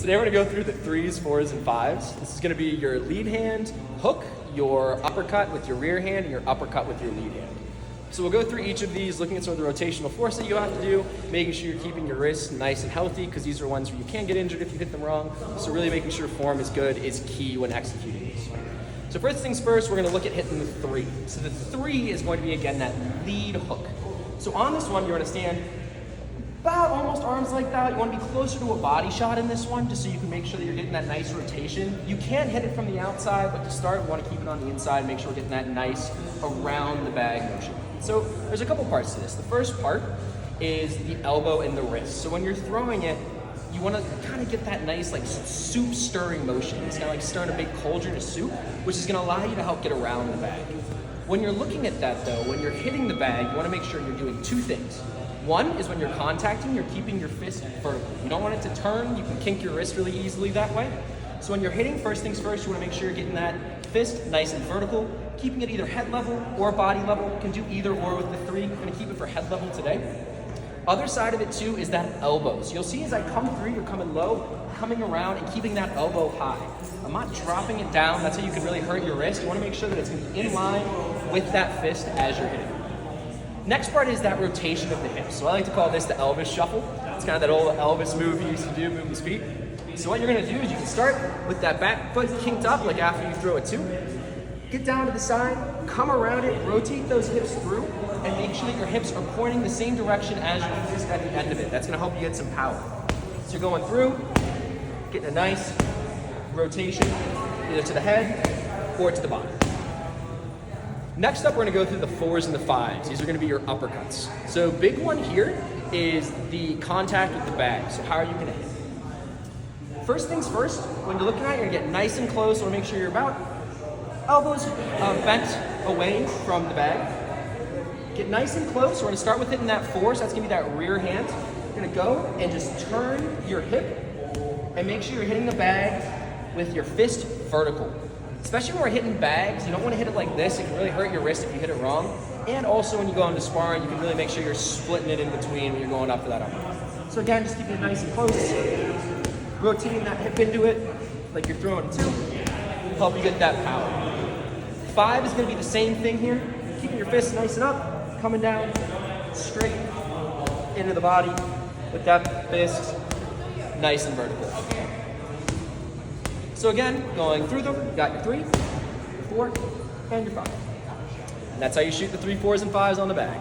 Today we're gonna go through the 3s, 4s, and 5s. This is gonna be your lead hand hook, your uppercut with your rear hand, and your uppercut with your lead hand. So we'll go through each of these, looking at some of the rotational force that you have to do, making sure you're keeping your wrists nice and healthy, because these are ones where you can get injured if you hit them wrong. So really making sure form is good is key when executing these. So first things first, we're gonna look at hitting the 3. So the 3 is going to be, again, that lead hook. So on this one, you're gonna stand about almost arms like that. You want to be closer to a body shot in this one, just so you can make sure that you're getting that nice rotation. You can hit it from the outside, but to start, we want to keep it on the inside, make sure we're getting that nice around the bag motion. So there's a couple parts to this. The first part is the elbow and the wrist. So when you're throwing it, you want to kind of get that nice like soup stirring motion. It's kind of like stirring a big cauldron of soup, which is going to allow you to help get around the bag. When you're looking at that though, when you're hitting the bag, you want to make sure you're doing two things. One is when you're contacting, you're keeping your fist vertical. You don't want it to turn. You can kink your wrist really easily that way. So when you're hitting, first things first, you want to make sure you're getting that fist nice and vertical, keeping it either head level or body level. You can do either or with the 3. I'm going to keep it for head level today. Other side of it too is that elbow. So you'll see as I come through, you're coming low, coming around and keeping that elbow high. I'm not dropping it down. That's how you can really hurt your wrist. You want to make sure that it's in line with that fist as you're hitting. Next part is that rotation of the hips. So I like to call this the Elvis shuffle. It's kind of that old Elvis move he used to do, move his feet. So what you're gonna do is you can start with that back foot kinked up, like after you throw a 2. Get down to the side, come around it, rotate those hips through, and make sure that your hips are pointing the same direction as your fist at the end of it. That's gonna help you get some power. So you're going through, getting a nice rotation, either to the head or to the body. Next up, we're gonna go through the 4s and the 5s. These are gonna be your uppercuts. So big one here is the contact with the bag. So how are you gonna hit? First things first, when you're looking at it, you're gonna get nice and close. So make sure you're about elbows bent away from the bag. Get nice and close. We're gonna start with hitting that 4, so that's gonna be that rear hand. You're gonna go and just turn your hip and make sure you're hitting the bag with your fist vertical. Especially when we're hitting bags, you don't want to hit it like this. It can really hurt your wrist if you hit it wrong. And also when you go into sparring, you can really make sure you're splitting it in between when you're going up for that uppercut. So again, just keeping it nice and close. Rotating that hip into it like you're throwing a 2. Help you get that power. 5 is going to be the same thing here. Keeping your fists nice and up, coming down straight into the body with that fist nice and vertical. So again, going through them, you got your 3, your 4, and your 5. And that's how you shoot the 3, 4s, and 5s on the bag.